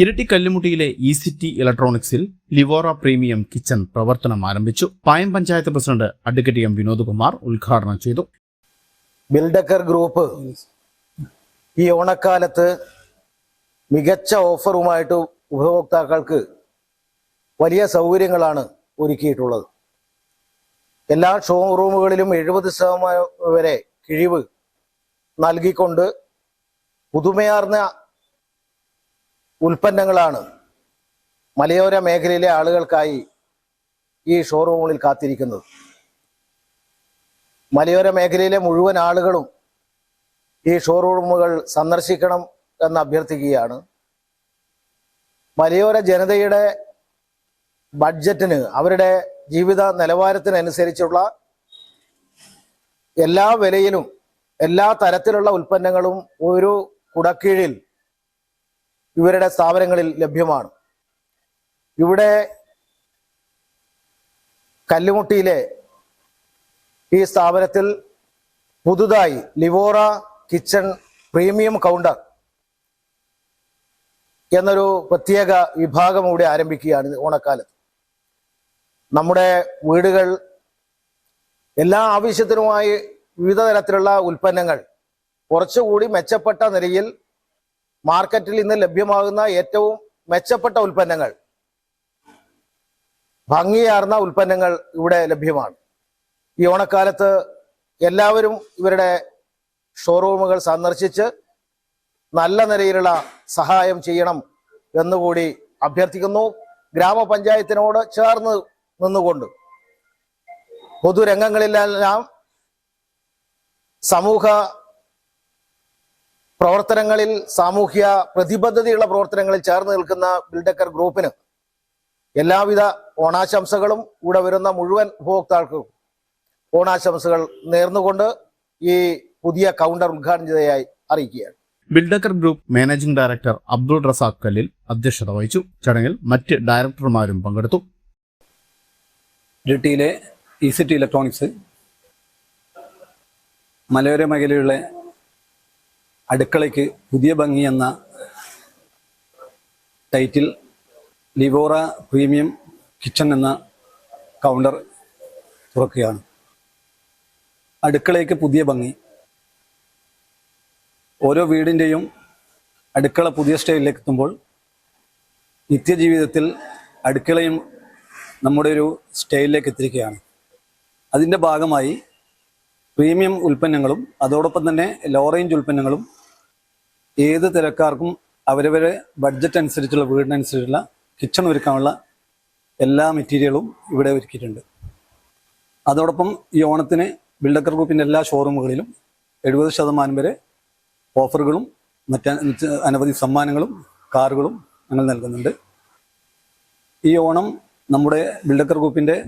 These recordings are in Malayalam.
ഇരട്ടി കല്ലുമുട്ടിയിലെ ഇസിറ്റി ഇലക്ട്രോണിക്സിൽ ലിവോറ പ്രീമിയം കിച്ചൺ പ്രവർത്തനം ആരംഭിച്ചു. Payam panchayat president advocate M Vinod Kumar ഉദ്ഘാടനം ചെയ്തു. ബിൽഡക്കർ ഗ്രൂപ്പ് ഈ ഓണക്കാലത്ത് മികച്ച ഓഫറുമായിട്ട് ഉപഭോക്താക്കൾക്ക് വലിയ സൗകര്യങ്ങളാണ് ഒരുക്കിയിട്ടുള്ളത്. എല്ലാ ഷോറൂമുകളിലും 70% വരെ കിഴിവ് നൽകിക്കൊണ്ട് പുതുമയാർന്ന ഉൽപ്പന്നങ്ങളാണ് മലയോര മേഖലയിലെ ആളുകൾക്കായി ഈ ഷോറൂമുകളിൽ കാത്തിരിക്കുന്നത്. മലയോര മേഖലയിലെ മുഴുവൻ ആളുകളും ഈ ഷോറൂമുകൾ സന്ദർശിക്കണം എന്ന് അഭ്യർത്ഥിക്കുകയാണ്. മലയോര ജനതയുടെ ബഡ്ജറ്റിന്, അവരുടെ ജീവിത നിലവാരത്തിനനുസരിച്ചുള്ള എല്ലാ വിലയിലും എല്ലാ തരത്തിലുള്ള ഉൽപ്പന്നങ്ങളും ഒരു കുടക്കീഴിൽ ഇവരുടെ സ്ഥാപനങ്ങളിൽ ലഭ്യമാണ്. ഇവിടെ കല്ലുമുട്ടിയിലെ ഈ സ്ഥാപനത്തിൽ പുതുതായി ലിവോറ കിച്ചൺ പ്രീമിയം കൗണ്ടർ എന്നൊരു പ്രത്യേക വിഭാഗം കൂടി ആരംഭിക്കുകയാണ് ഓണക്കാലത്ത്. നമ്മുടെ വീടുകൾ എല്ലാ ആവശ്യത്തിനുമായി വിവിധ തരത്തിലുള്ള ഉൽപ്പന്നങ്ങൾ കുറച്ചുകൂടി മെച്ചപ്പെട്ട നിലയിൽ മാർക്കറ്റിൽ ഇന്ന് ലഭ്യമാകുന്ന ഏറ്റവും മെച്ചപ്പെട്ട ഉൽപ്പന്നങ്ങൾ, ഭംഗിയാർന്ന ഉൽപ്പന്നങ്ങൾ ഇവിടെ ലഭ്യമാണ്. ഈ ഓണക്കാലത്ത് എല്ലാവരും ഇവരുടെ ഷോറൂമുകൾ സന്ദർശിച്ച് നല്ല നിലയിലുള്ള സഹായം ചെയ്യണം എന്നുകൂടി അഭ്യർത്ഥിക്കുന്നു. ഗ്രാമപഞ്ചായത്തിനോട് ചേർന്ന് നിന്നുകൊണ്ട് പൊതുരംഗങ്ങളിലെല്ലാം സമൂഹ പ്രവർത്തനങ്ങളിൽ, സാമൂഹ്യ പ്രതിബദ്ധതയുള്ള പ്രവർത്തനങ്ങളിൽ ചേർന്ന് നിൽക്കുന്ന ബിൽഡക്കർ ഗ്രൂപ്പിന് എല്ലാവിധ ഓണാശംസകളും ഇവിടെ വരുന്ന മുഴുവൻ ഉപഭോക്താക്കൾക്കും ഓണാശംസകൾ നേർന്നുകൊണ്ട് ഈ പുതിയ കൗണ്ടർ ഉദ്ഘാടനം ചെയ്തതായി അറിയിക്കുകയാണ്. ബിൽഡക്കർ group managing director Abdul Razak കല്ലിൽ അധ്യക്ഷത വഹിച്ചു. ചടങ്ങിൽ മറ്റ് ഡയറക്ടർമാരും പങ്കെടുത്തു. ഇരിട്ടിയിലെ ഇസിറ്റി ഇലക്ട്രോണിക്സ് മലയോര മേഖലയുള്ള അടുക്കളയ്ക്ക് പുതിയ ഭംഗി എന്ന ടൈറ്റിൽ ലിവോറ പ്രീമിയം കിച്ചൺ എന്ന കൗണ്ടർ തുറക്കുകയാണ്. അടുക്കളയ്ക്ക് പുതിയ ഭംഗി. ഓരോ വീടിൻ്റെയും അടുക്കള പുതിയ സ്റ്റൈലിലേക്ക് എത്തുമ്പോൾ നിത്യജീവിതത്തിൽ അടുക്കളയും നമ്മുടെ ഒരു സ്റ്റൈലിലേക്ക് എത്തിയിരിക്കുകയാണ്. അതിൻ്റെ ഭാഗമായി പ്രീമിയം ഉൽപ്പന്നങ്ങളും അതോടൊപ്പം തന്നെ ലോ റേഞ്ച് ഉൽപ്പന്നങ്ങളും ഏത് തിരക്കാർക്കും അവരവരെ ബഡ്ജറ്റ് അനുസരിച്ചുള്ള വീടിനനുസരിച്ചുള്ള കിച്ചൺ ഒരുക്കാനുള്ള എല്ലാ മെറ്റീരിയലും ഇവിടെ ഒരുക്കിയിട്ടുണ്ട്. അതോടൊപ്പം ഈ ഓണത്തിന് ബിൽഡക്കർ ഗ്രൂപ്പിൻ്റെ എല്ലാ ഷോറൂമുകളിലും 70% വരെ ഓഫറുകളും അനവധി സമ്മാനങ്ങളും കാറുകളും ഞങ്ങൾ നൽകുന്നുണ്ട്. ഈ ഓണം നമ്മുടെ ബിൽഡക്കർ ഗ്രൂപ്പിൻ്റെ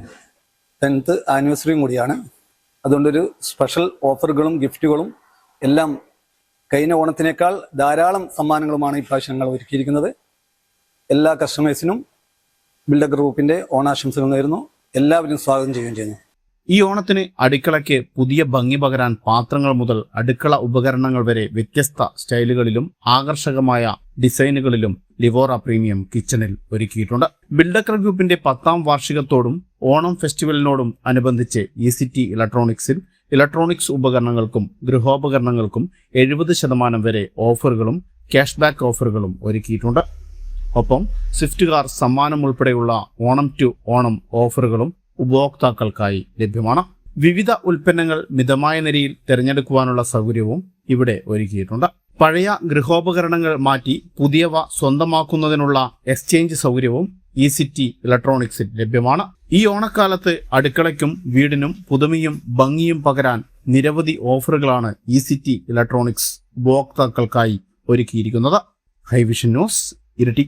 10th ആനിവേഴ്സറിയും കൂടിയാണ്. അതുകൊണ്ടൊരു സ്പെഷ്യൽ ഓഫറുകളും ഗിഫ്റ്റുകളും എല്ലാം കഴിഞ്ഞ ഓണത്തിനേക്കാൾ ധാരാളം സമ്മാനങ്ങളുമാണ് ഈ പ്രാവശ്യം ഞങ്ങൾ ഒരുക്കിയിരിക്കുന്നത്. എല്ലാ കസ്റ്റമേഴ്സിനും ബിൽഡക്കർ ഗ്രൂപ്പിൻ്റെ ഓണാശംസകൾ നേരുന്നു. എല്ലാവരും സ്വാഗതം ചെയ്യുകയും ചെയ്യുന്നു. ഈ ഓണത്തിന് അടുക്കളയ്ക്ക് പുതിയ ഭംഗി പകരാൻ പാത്രങ്ങൾ മുതൽ അടുക്കള ഉപകരണങ്ങൾ വരെ വ്യത്യസ്ത സ്റ്റൈലുകളിലും ആകർഷകമായ ഡിസൈനുകളിലും ലിവോറ പ്രീമിയം കിച്ചണിൽ ഒരുക്കിയിട്ടുണ്ട്. ബിൽഡക്കർ ഗ്രൂപ്പിന്റെ 10ാം വാർഷികത്തോടും ഓണം ഫെസ്റ്റിവലിനോടും അനുബന്ധിച്ച് ഇസിറ്റി ഇലക്ട്രോണിക്സിൽ ഇലക്ട്രോണിക്സ് ഉപകരണങ്ങൾക്കും ഗൃഹോപകരണങ്ങൾക്കും 70% വരെ ഓഫറുകളും ക്യാഷ് ബാക്ക് ഓഫറുകളും ഒരുക്കിയിട്ടുണ്ട്. ഒപ്പം സ്വിഫ്റ്റ് കാർ സമ്മാനം ഉൾപ്പെടെയുള്ള ഓണം ടു ഓണം ഓഫറുകളും ഉപഭോക്താക്കൾക്കായി ലഭ്യമാണ്. വിവിധ ഉൽപ്പന്നങ്ങൾ മിതമായ നിലയിൽ തിരഞ്ഞെടുക്കുവാനുള്ള സൗകര്യവും ഇവിടെ ഒരുക്കിയിട്ടുണ്ട്. പഴയ ഗൃഹോപകരണങ്ങൾ മാറ്റി പുതിയവ സ്വന്തമാക്കുന്നതിനുള്ള എക്സ്ചേഞ്ച് സൗകര്യവും ഇസിറ്റി ഇലക്ട്രോണിക്സിൽ ലഭ്യമാണ്. ഈ ഓണക്കാലത്ത് അടുക്കളയ്ക്കും വീടിനും പുതുമയും ഭംഗിയും പകരാൻ നിരവധി ഓഫറുകളാണ് ഇസിറ്റി ഇലക്ട്രോണിക്സ് ഉപഭോക്താക്കൾക്കായി ഒരുക്കിയിരിക്കുന്നത്. ഹൈവിഷൻ ന്യൂസ്, ഇരിട്ടി.